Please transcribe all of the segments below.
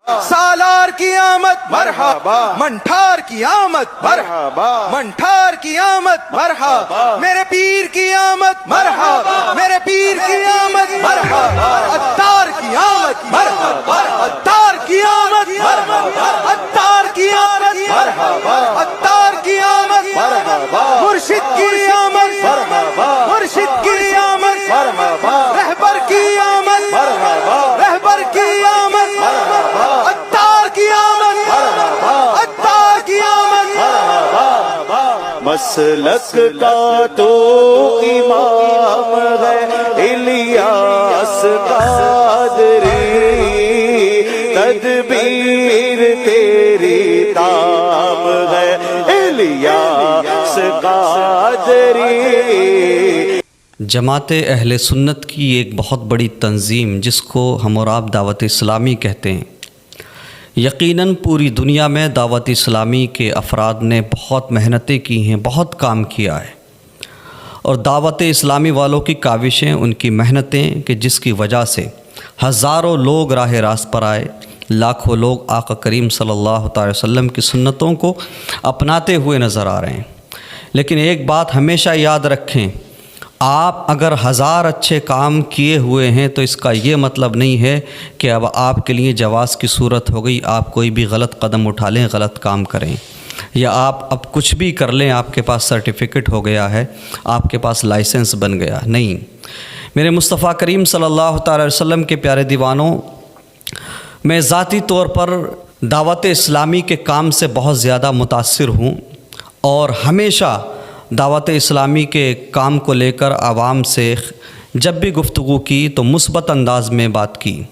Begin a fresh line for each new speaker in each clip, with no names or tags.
سالار کی آمد مرحبا، منٹھار کی آمد مرحبا، منٹھار کی آمد مرحبا، میرے پیر کی آمد مرحبا، میرے پیر کی آمد مرحبا، عطار کی آمد مرحبا، عطار کی آمد مرحبا، عطار کی آمد مرحبا، عطار کی آمد مرحبا، مرشد کی آمد مرحبا، مرشد کی آمد مرحبا، رہبر کی آمد مرحبا، رہبر کی آمد مرحبا، عطار کی آمد مرحبا، عطار کی آمد مرحبا،
مسلک کا تو امام ہے الیاس قادری، تدبیر تیری تام ہے الیاس قادری۔
جماعت اہل سنت کی ایک بہت بڑی تنظیم جس کو ہم اور آپ دعوت اسلامی کہتے ہیں، یقیناً پوری دنیا میں دعوت اسلامی کے افراد نے بہت محنتیں کی ہیں، بہت کام کیا ہے، اور دعوت اسلامی والوں کی کاوشیں، ان کی محنتیں کہ جس کی وجہ سے ہزاروں لوگ راہ راست پر آئے، لاکھوں لوگ آقا کریم صلی اللہ تعالی وسلم کی سنتوں کو اپناتے ہوئے نظر آ رہے ہیں۔ لیکن ایک بات ہمیشہ یاد رکھیں، آپ اگر ہزار اچھے کام کیے ہوئے ہیں تو اس کا یہ مطلب نہیں ہے کہ اب آپ کے لیے جواز کی صورت ہو گئی، آپ کوئی بھی غلط قدم اٹھا لیں، غلط کام کریں، یا آپ اب کچھ بھی کر لیں، آپ کے پاس سرٹیفکیٹ ہو گیا ہے، آپ کے پاس لائسنس بن گیا، نہیں۔ میرے مصطفیٰ کریم صلی اللہ تعالی وسلم کے پیارے دیوانوں، میں ذاتی طور پر دعوت اسلامی کے کام سے بہت زیادہ متاثر ہوں، اور ہمیشہ دعوت اسلامی کے کام کو لے کر عوام سے جب بھی گفتگو کی تو مثبت انداز میں بات کی،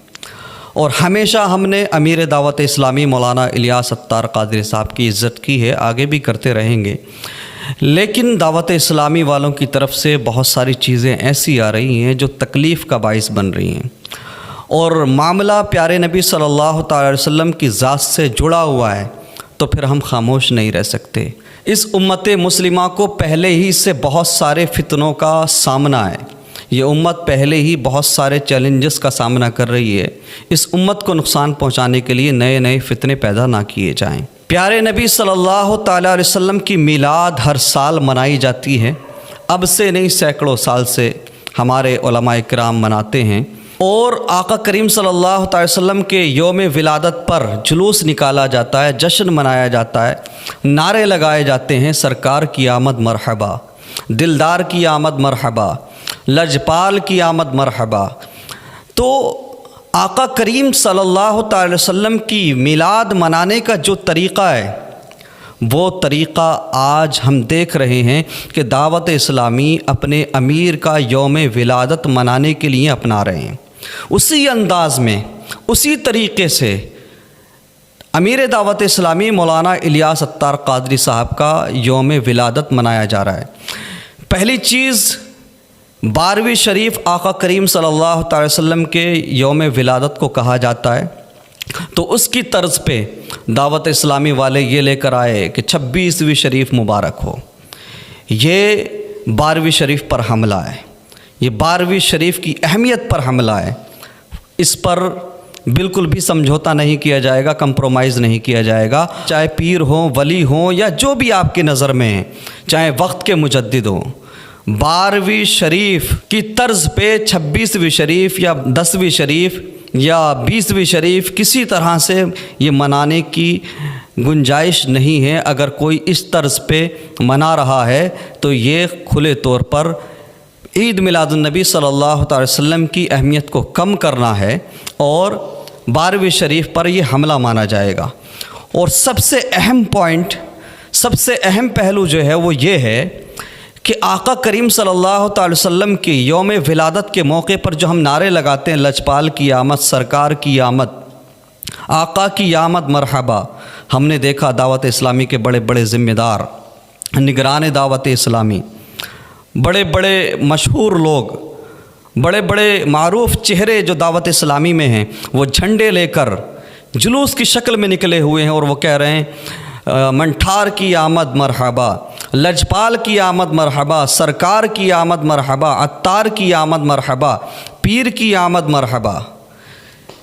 اور ہمیشہ ہم نے امیر دعوت اسلامی مولانا الیاس عطار قادری صاحب کی عزت کی ہے، آگے بھی کرتے رہیں گے۔ لیکن دعوت اسلامی والوں کی طرف سے بہت ساری چیزیں ایسی آ رہی ہیں جو تکلیف کا باعث بن رہی ہیں، اور معاملہ پیارے نبی صلی اللہ تعالی وسلم کی ذات سے جڑا ہوا ہے تو پھر ہم خاموش نہیں رہ سکتے۔ اس امت مسلمہ کو پہلے ہی سے بہت سارے فتنوں کا سامنا ہے، یہ امت پہلے ہی بہت سارے چیلنجز کا سامنا کر رہی ہے، اس امت کو نقصان پہنچانے کے لیے نئے نئے فتنے پیدا نہ کیے جائیں۔ پیارے نبی صلی اللہ تعالیٰ علیہ وسلم کی میلاد ہر سال منائی جاتی ہے، اب سے نہیں سینکڑوں سال سے ہمارے علماء کرام مناتے ہیں، اور آقا کریم صلی اللہ تعالی وسلم کے یوم ولادت پر جلوس نکالا جاتا ہے، جشن منایا جاتا ہے، نعرے لگائے جاتے ہیں، سرکار کی آمد مرحبا، دلدار کی آمد مرحبا، لجپال کی آمد مرحبا۔ تو آقا کریم صلی اللہ تعالی وسلم کی میلاد منانے کا جو طریقہ ہے، وہ طریقہ آج ہم دیکھ رہے ہیں کہ دعوت اسلامی اپنے امیر کا یوم ولادت منانے کے لیے اپنا رہے ہیں۔ اسی انداز میں، اسی طریقے سے امیر دعوت اسلامی مولانا الیاس عطار قادری صاحب کا یوم ولادت منایا جا رہا ہے۔ پہلی چیز، 12ویں شریف آقا کریم صلی اللہ تعالی وسلم کے یوم ولادت کو کہا جاتا ہے، تو اس کی طرز پہ دعوت اسلامی والے یہ لے کر آئے کہ 26ویں شریف مبارک ہو۔ یہ 12ویں شریف پر حملہ ہے، یہ 12ویں شریف کی اہمیت پر حملہ ہے، اس پر بالکل بھی سمجھوتا نہیں کیا جائے گا، کمپرومائز نہیں کیا جائے گا، چاہے پیر ہوں، ولی ہوں، یا جو بھی آپ کی نظر میں ہیں، چاہے وقت کے مجدد ہوں، 12ویں شریف کی طرز پہ 26ویں شریف یا 10ویں شریف یا 20ویں شریف کسی طرح سے یہ منانے کی گنجائش نہیں ہے۔ اگر کوئی اس طرز پہ منا رہا ہے تو یہ کھلے طور پر عید میلاد النبی صلی اللہ تعالی وسلم کی اہمیت کو کم کرنا ہے، اور 12ویں شریف پر یہ حملہ مانا جائے گا۔ اور سب سے اہم پوائنٹ، سب سے اہم پہلو جو ہے وہ یہ ہے کہ آقا کریم صلی اللہ تعالی وسلم کی یوم ولادت کے موقع پر جو ہم نعرے لگاتے ہیں، لجپال کی آمد، سرکار کی آمد، آقا کی آمد مرحبا، ہم نے دیکھا دعوت اسلامی کے بڑے بڑے ذمہ دار، نگران دعوت اسلامی، بڑے بڑے مشہور لوگ، بڑے بڑے معروف چہرے جو دعوت اسلامی میں ہیں، وہ جھنڈے لے کر جلوس کی شکل میں نکلے ہوئے ہیں، اور وہ کہہ رہے ہیں منٹھار کی آمد مرحبا، لجپال کی آمد مرحبا، سرکار کی آمد مرحبا، عطار کی آمد مرحبا، پیر کی آمد مرحبا۔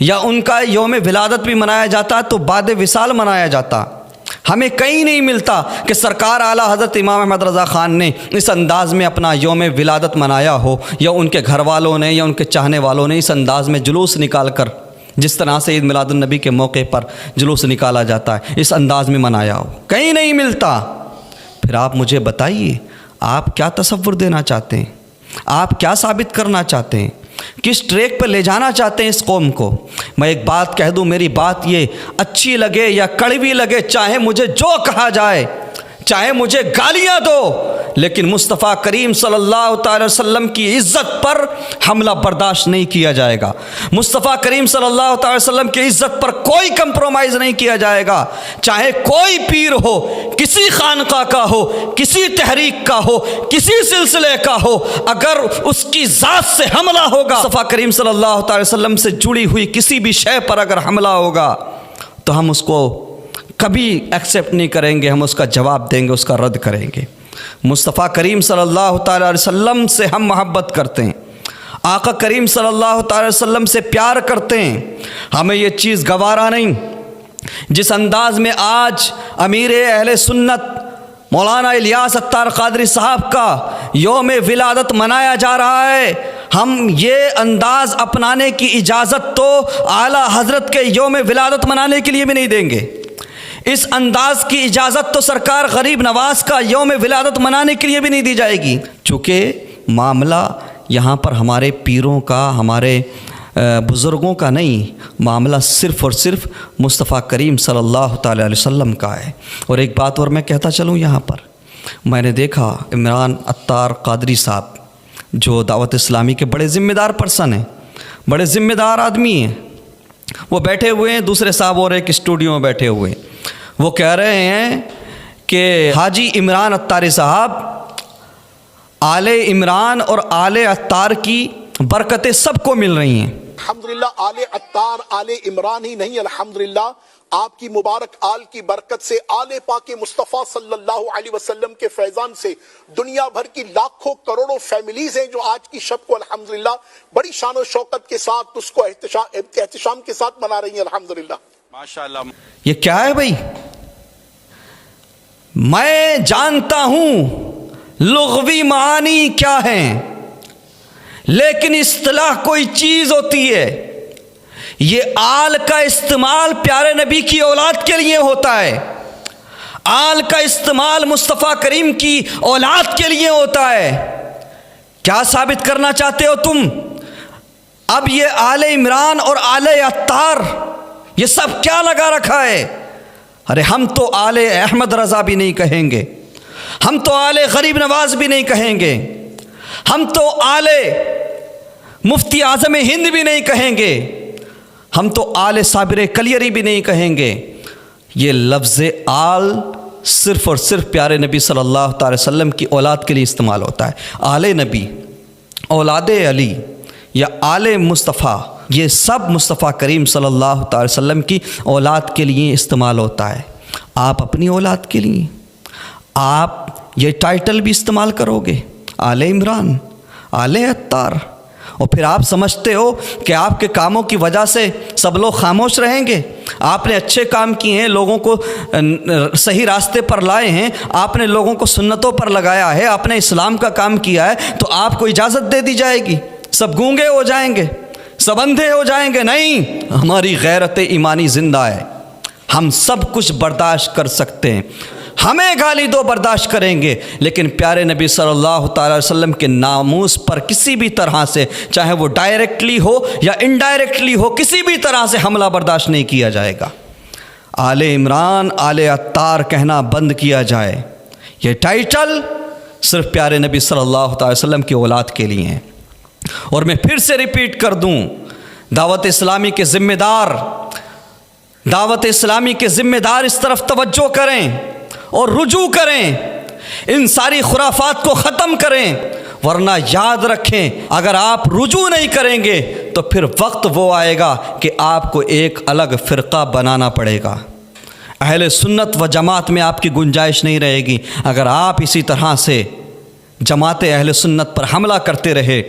یا ان کا یوم ولادت بھی منایا جاتا تو بعد وصال منایا جاتا. ہمیں کہیں نہیں ملتا کہ سرکار اعلیٰ حضرت امام احمد رضا خان نے اس انداز میں اپنا یوم ولادت منایا ہو، یا ان کے گھر والوں نے یا ان کے چاہنے والوں نے اس انداز میں جلوس نکال کر، جس طرح سے عید میلاد النبی کے موقع پر جلوس نکالا جاتا ہے، اس انداز میں منایا ہو. کہیں نہیں ملتا. پھر آپ مجھے بتائیے، آپ کیا تصور دینا چاہتے ہیں؟ آپ کیا ثابت کرنا چاہتے ہیں؟ کس ٹریک پہ لے جانا چاہتے ہیں اس قوم کو؟ میں ایک بات کہہ دوں، میری بات یہ اچھی لگے یا کڑوی لگے، چاہے مجھے جو کہا جائے، چاہے مجھے گالیاں دو، لیکن مصطفیٰ کریم صلی اللہ تعالی وسلم کی عزت پر حملہ برداشت نہیں کیا جائے گا. مصطفیٰ کریم صلی اللہ تعالی وسلم کی عزت پر کوئی کمپرومائز نہیں کیا جائے گا. چاہے کوئی پیر ہو، کسی خانقاہ کا ہو، کسی تحریک کا ہو، کسی سلسلے کا ہو، اگر اس کی ذات سے حملہ ہوگا، مصطفیٰ کریم صلی اللہ تعالی وسلم سے جڑی ہوئی کسی بھی شے پر اگر حملہ ہوگا تو ہم اس کو کبھی ایکسیپٹ نہیں کریں گے، ہم اس کا جواب دیں گے، اس کا رد کریں گے. مصطفیٰ کریم صلی اللہ تعالی علیہ وسلم سے ہم محبت کرتے ہیں، آقا کریم صلی اللہ تعالی علیہ وسلم سے پیار کرتے ہیں. ہمیں یہ چیز گوارا نہیں جس انداز میں آج امیر اہل سنت مولانا الیاس عطار قادری صاحب کا یوم ولادت منایا جا رہا ہے. ہم یہ انداز اپنانے کی اجازت تو اعلیٰ حضرت کے یوم ولادت منانے کے لیے بھی نہیں دیں گے. اس انداز کی اجازت تو سرکار غریب نواز کا یوم ولادت منانے کے لیے بھی نہیں دی جائے گی. چونکہ معاملہ یہاں پر ہمارے پیروں کا، ہمارے بزرگوں کا نہیں، معاملہ صرف اور صرف مصطفیٰ کریم صلی اللہ تعالی علیہ وسلم کا ہے. اور ایک بات اور میں کہتا چلوں، یہاں پر میں نے دیکھا عمران عطار قادری صاحب جو دعوت اسلامی کے بڑے ذمہ دار پرسن ہیں، بڑے ذمہ دار آدمی ہیں، وہ بیٹھے ہوئے ہیں، دوسرے صاحب اور ایک اسٹوڈیو میں بیٹھے ہوئے ہیں. وہ کہہ رہے ہیں کہ حاجی عمران عطاری صاحب، آل عمران اور آل عطار کی برکتیں سب کو مل رہی ہیں.
الحمدللہ آل عطار آل عمران ہی نہیں، الحمدللہ آپ کی مبارک آل کی برکت سے، آل پاک مصطفیٰ صلی اللہ علیہ وسلم کے فیضان سے دنیا بھر کی لاکھوں کروڑوں فیملیز ہیں جو آج کی شب کو الحمدللہ بڑی شان و شوکت کے ساتھ اس کو احتشام کے ساتھ منا رہی ہیں. الحمدللہ ماشاءاللہ.
یہ کیا ہے بھائی؟ میں جانتا ہوں لغوی معانی کیا ہیں، لیکن اصطلاح کوئی چیز ہوتی ہے. یہ آل کا استعمال پیارے نبی کی اولاد کے لیے ہوتا ہے، آل کا استعمال مصطفیٰ کریم کی اولاد کے لیے ہوتا ہے. کیا ثابت کرنا چاہتے ہو تم؟ اب یہ آل عمران اور آل عطار یہ سب کیا لگا رکھا ہے؟ ارے ہم تو آل احمد رضا بھی نہیں کہیں گے، ہم تو آل غریب نواز بھی نہیں کہیں گے، ہم تو آل مفتی اعظم ہند بھی نہیں کہیں گے، ہم تو آل صابر کلیری بھی نہیں کہیں گے. یہ لفظ آل صرف اور صرف پیارے نبی صلی اللہ تعالی وسلم کی اولاد کے لیے استعمال ہوتا ہے. آل نبی، اولاد علی یا آل مصطفیٰ، یہ سب مصطفیٰ کریم صلی اللہ تعالی وسلم کی اولاد کے لیے استعمال ہوتا ہے. آپ اپنی اولاد کے لیے آپ یہ ٹائٹل بھی استعمال کرو گے، آل عمران، آل عطار، اور پھر آپ سمجھتے ہو کہ آپ کے کاموں کی وجہ سے سب لوگ خاموش رہیں گے؟ آپ نے اچھے کام کیے ہیں، لوگوں کو صحیح راستے پر لائے ہیں، آپ نے لوگوں کو سنتوں پر لگایا ہے، آپ نے اسلام کا کام کیا ہے، تو آپ کو اجازت دے دی جائے گی سب گونگے ہو جائیں گے، سب اندھے ہو جائیں گے؟ نہیں، ہماری غیرت ایمانی زندہ ہے، ہم سب کچھ برداشت کر سکتے ہیں. ہمیں گالی دو برداشت کریں گے، لیکن پیارے نبی صلی اللہ تعالی وسلم کے ناموس پر کسی بھی طرح سے، چاہے وہ ڈائریکٹلی ہو یا انڈائریکٹلی ہو، کسی بھی طرح سے حملہ برداشت نہیں کیا جائے گا. آل عمران، آل عطار کہنا بند کیا جائے. یہ ٹائٹل صرف پیارے نبی صلی اللہ تعالی وسلم کی اولاد کے لیے ہیں. اور میں پھر سے ریپیٹ کر دوں، دعوت اسلامی کے ذمہ دار، دعوت اسلامی کے ذمہ دار اس طرف توجہ کریں اور رجوع کریں، ان ساری خرافات کو ختم کریں، ورنہ یاد رکھیں اگر آپ رجوع نہیں کریں گے تو پھر وقت وہ آئے گا کہ آپ کو ایک الگ فرقہ بنانا پڑے گا. اہل سنت و جماعت میں آپ کی گنجائش نہیں رہے گی اگر آپ اسی طرح سے جماعت اہل سنت پر حملہ کرتے رہے،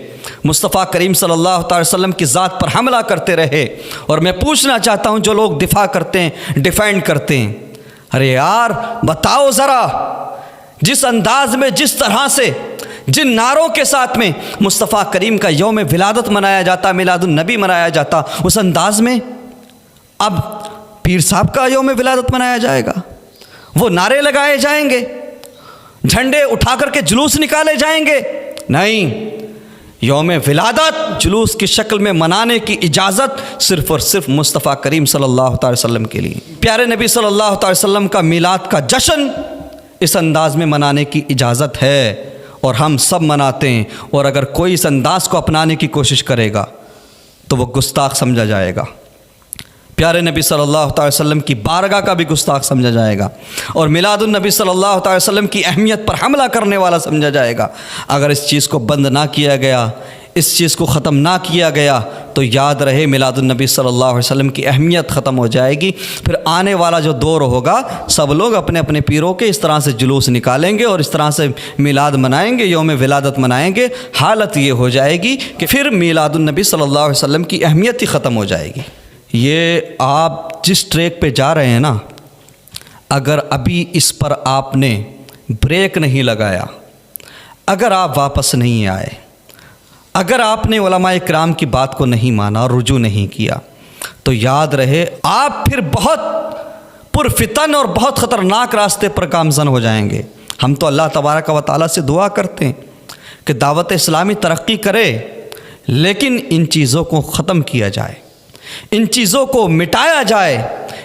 مصطفیٰ کریم صلی اللہ تعالی وسلم کی ذات پر حملہ کرتے رہے. اور میں پوچھنا چاہتا ہوں جو لوگ دفاع کرتے ہیں، ڈیفینڈ کرتے ہیں، ارے یار بتاؤ ذرا، جس انداز میں، جس طرح سے، جن نعروں کے ساتھ میں مصطفیٰ کریم کا یوم ولادت منایا جاتا، میلاد النبی منایا جاتا، اس انداز میں اب پیر صاحب کا یوم ولادت منایا جائے گا؟ وہ نعرے لگائے جائیں گے، جھنڈے اٹھا کر کے جلوس نکالے جائیں گے؟ نہیں، یوم ولادت جلوس کی شکل میں منانے کی اجازت صرف اور صرف مصطفیٰ کریم صلی اللہ تعالی وسلم کے لیے. پیارے نبی صلی اللہ تعالی وسلم کا میلاد کا جشن اس انداز میں منانے کی اجازت ہے اور ہم سب مناتے ہیں. اور اگر کوئی اس انداز کو اپنانے کی کوشش کرے گا تو وہ گستاخ سمجھا جائے گا، پیارے نبی صلی اللہ تعالی وسلم کی بارگاہ کا بھی گستاخ سمجھا جائے گا، اور میلاد النبی صلی اللہ تعالی وسلم کی اہمیت پر حملہ کرنے والا سمجھا جائے گا. اگر اس چیز کو بند نہ کیا گیا، اس چیز کو ختم نہ کیا گیا تو یاد رہے میلاد النبی صلی اللہ علیہ وسلم کی اہمیت ختم ہو جائے گی. پھر آنے والا جو دور ہوگا سب لوگ اپنے اپنے پیروں کے اس طرح سے جلوس نکالیں گے اور اس طرح سے میلاد منائیں گے، یوم ولادت منائیں گے. حالت یہ ہو جائے گی کہ پھر میلاد النبی صلی اللہ علیہ وسلم کی اہمیت ہی ختم ہو جائے گی. یہ آپ جس ٹریک پہ جا رہے ہیں نا، اگر ابھی اس پر آپ نے بریک نہیں لگایا، اگر آپ واپس نہیں آئے، اگر آپ نے علماء کرام کی بات کو نہیں مانا اور رجوع نہیں کیا، تو یاد رہے آپ پھر بہت پرفتن اور بہت خطرناک راستے پر گامزن ہو جائیں گے. ہم تو اللہ تبارک و تعالیٰ سے دعا کرتے ہیں کہ دعوت اسلامی ترقی کرے، لیکن ان چیزوں کو ختم کیا جائے، ان چیزوں کو مٹایا جائے،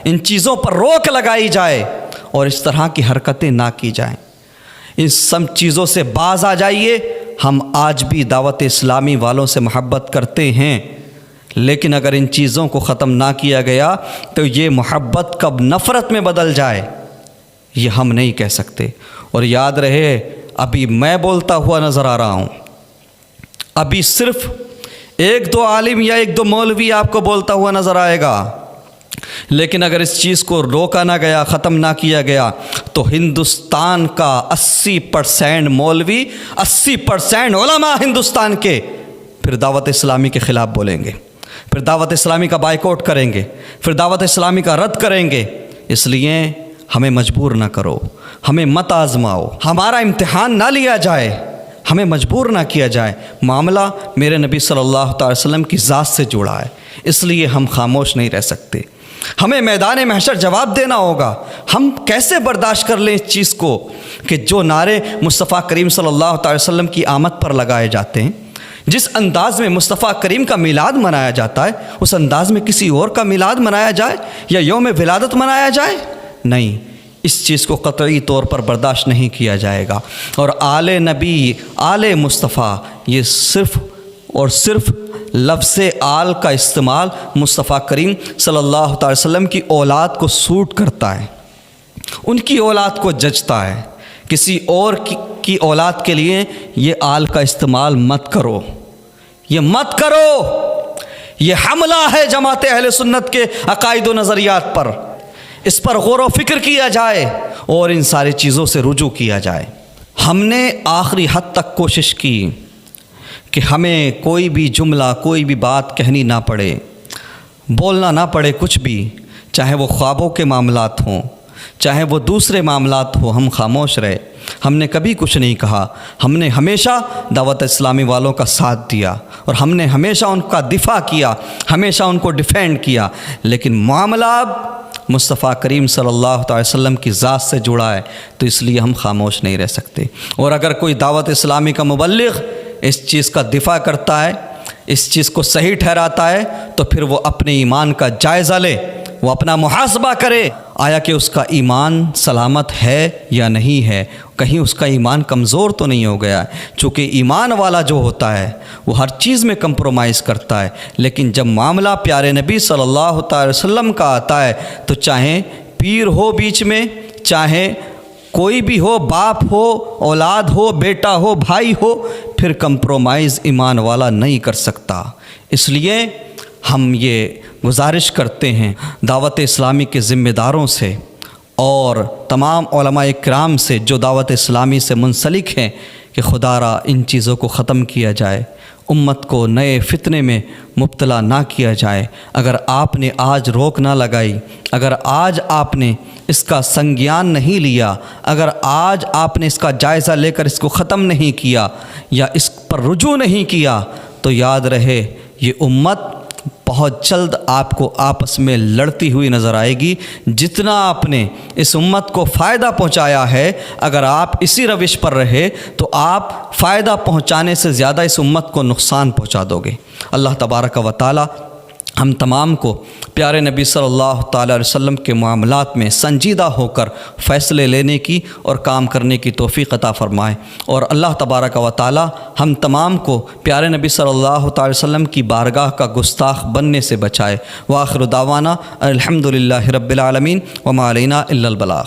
ان چیزوں پر روک لگائی جائے اور اس طرح کی حرکتیں نہ کی جائیں. ان سب چیزوں سے باز آ جائیے. ہم آج بھی دعوت اسلامی والوں سے محبت کرتے ہیں، لیکن اگر ان چیزوں کو ختم نہ کیا گیا تو یہ محبت کب نفرت میں بدل جائے یہ ہم نہیں کہہ سکتے. اور یاد رہے ابھی میں بولتا ہوا نظر آ رہا ہوں، ابھی صرف ایک دو عالم یا ایک دو مولوی آپ کو بولتا ہوا نظر آئے گا، لیکن اگر اس چیز کو روکا نہ گیا، ختم نہ کیا گیا تو ہندوستان کا 80% مولوی، 80% علماء ہندوستان کے پھر دعوت اسلامی کے خلاف بولیں گے، پھر دعوت اسلامی کا بائیکاٹ کریں گے، پھر دعوت اسلامی کا رد کریں گے. اس لیے ہمیں مجبور نہ کرو، ہمیں مت آزماؤ، ہمارا امتحان نہ لیا جائے، ہمیں مجبور نہ کیا جائے. معاملہ میرے نبی صلی اللہ تعالی وسلم کی ذات سے جڑا ہے، اس لیے ہم خاموش نہیں رہ سکتے. ہمیں میدان محشر جواب دینا ہوگا. ہم کیسے برداشت کر لیں اس چیز کو کہ جو نعرے مصطفیٰ کریم صلی اللہ تعالی وسلم کی آمد پر لگائے جاتے ہیں، جس انداز میں مصطفیٰ کریم کا میلاد منایا جاتا ہے، اس انداز میں کسی اور کا میلاد منایا جائے یا یوم ولادت منایا جائے؟ نہیں، اس چیز کو قطعی طور پر برداشت نہیں کیا جائے گا. اور آل نبی، آل مصطفیٰ، یہ صرف اور صرف لفظ آل کا استعمال مصطفیٰ کریم صلی اللہ تعالی وسلم کی اولاد کو سوٹ کرتا ہے، ان کی اولاد کو جچتا ہے. کسی اور کی اولاد کے لیے یہ آل کا استعمال مت کرو، یہ مت کرو. یہ حملہ ہے جماعت اہل سنت کے عقائد و نظریات پر. اس پر غور و فکر کیا جائے اور ان ساری چیزوں سے رجوع کیا جائے. ہم نے آخری حد تک کوشش کی کہ ہمیں کوئی بھی جملہ، کوئی بھی بات کہنی نہ پڑے، بولنا نہ پڑے کچھ بھی، چاہے وہ خوابوں کے معاملات ہوں، چاہے وہ دوسرے معاملات ہوں. ہم خاموش رہے، ہم نے کبھی کچھ نہیں کہا. ہم نے ہمیشہ دعوت اسلامی والوں کا ساتھ دیا اور ہم نے ہمیشہ ان کا دفاع کیا، ہمیشہ ان کو ڈیفینڈ کیا. لیکن معاملہ مصطفیٰ کریم صلی اللہ تعالی وسلم کی ذات سے جڑا ہے تو اس لیے ہم خاموش نہیں رہ سکتے. اور اگر کوئی دعوت اسلامی کا مبلغ اس چیز کا دفاع کرتا ہے، اس چیز کو صحیح ٹھہراتا ہے، تو پھر وہ اپنے ایمان کا جائزہ لے، وہ اپنا محاسبہ کرے، آیا کہ اس کا ایمان سلامت ہے یا نہیں ہے، کہیں اس کا ایمان کمزور تو نہیں ہو گیا ہے. چونکہ ایمان والا جو ہوتا ہے وہ ہر چیز میں کمپرومائز کرتا ہے. لیکن جب معاملہ پیارے نبی صلی اللہ تعالی وسلم کا آتا ہے تو چاہے پیر ہو بیچ میں، چاہے کوئی بھی ہو، باپ ہو، اولاد ہو، بیٹا ہو، بھائی ہو، پھر کمپرومائز ایمان والا نہیں کر سکتا. اس لیے ہم یہ گزارش کرتے ہیں دعوت اسلامی کے ذمہ داروں سے اور تمام علماء کرام سے جو دعوت اسلامی سے منسلک ہیں کہ خدا را ان چیزوں کو ختم کیا جائے، امت کو نئے فتنے میں مبتلا نہ کیا جائے۔ اگر آپ نے آج روک نہ لگائی، اگر آج آپ نے اس کا سنگیان نہیں لیا، اگر آج آپ نے اس کا جائزہ لے کر اس کو ختم نہیں کیا یا اس پر رجوع نہیں کیا، تو یاد رہے یہ امت بہت جلد آپ کو آپس میں لڑتی ہوئی نظر آئے گی۔ جتنا آپ نے اس امت کو فائدہ پہنچایا ہے، اگر آپ اسی روش پر رہے تو آپ فائدہ پہنچانے سے زیادہ اس امت کو نقصان پہنچا دو گے۔ اللہ تبارک و تعالی ہم تمام کو پیارے نبی صلی اللہ تعالیٰ علیہ وسلم کے معاملات میں سنجیدہ ہو کر فیصلے لینے کی اور کام کرنے کی توفیق عطا فرمائے، اور اللہ تبارک و تعالیٰ ہم تمام کو پیارے نبی صلی اللہ تعالیٰ علیہ وسلم کی بارگاہ کا گستاخ بننے سے بچائے۔ وآخر دعوانا الحمدللہ رب العالمین وما علینا الا البلاغ۔